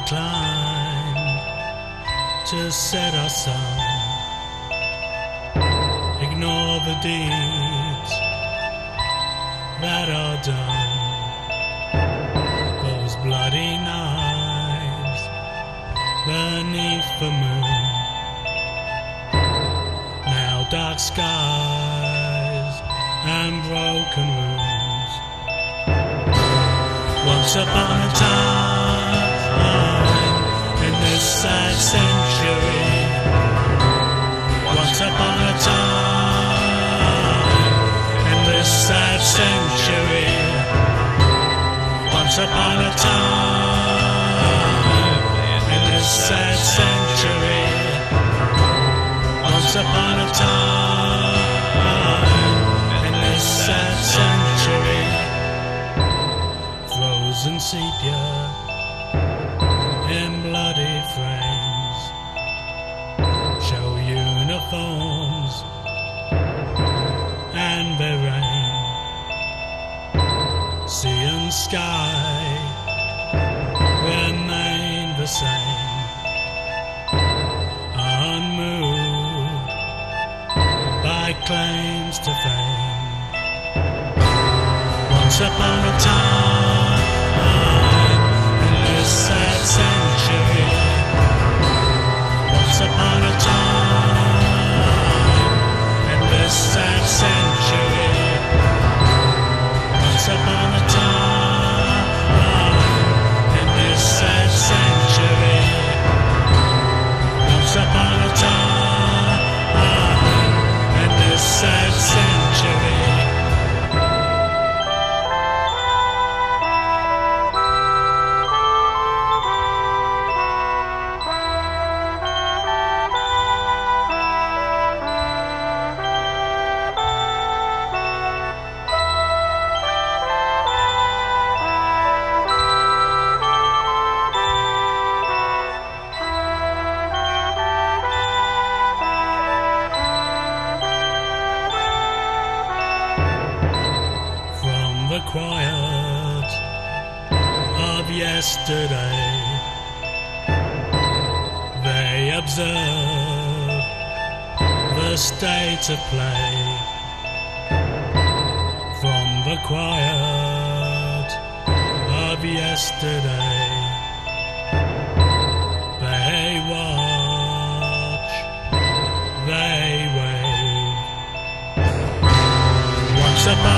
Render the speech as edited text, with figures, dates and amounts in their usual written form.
climb to set our sun. Ignore the deeds that are done. Those bloody knives beneath the moon. Now dark skies and broken wounds. Once upon a time in this sad century. Once upon a time in this sad century. Once upon a time in this sad century. Once upon a time in this sad century. Frozen sepia in bloody frames show uniforms and their rain. Sea and sky remain the same, unmoved by claims to fame. Once upon a time in this sad century. Once upon a time in this sad century. Once upon a time in this sad century. Once upon a time in this sad century. The quiet of yesterday, they observe the state of play. From the quiet of yesterday, they watch, they wait. Once upon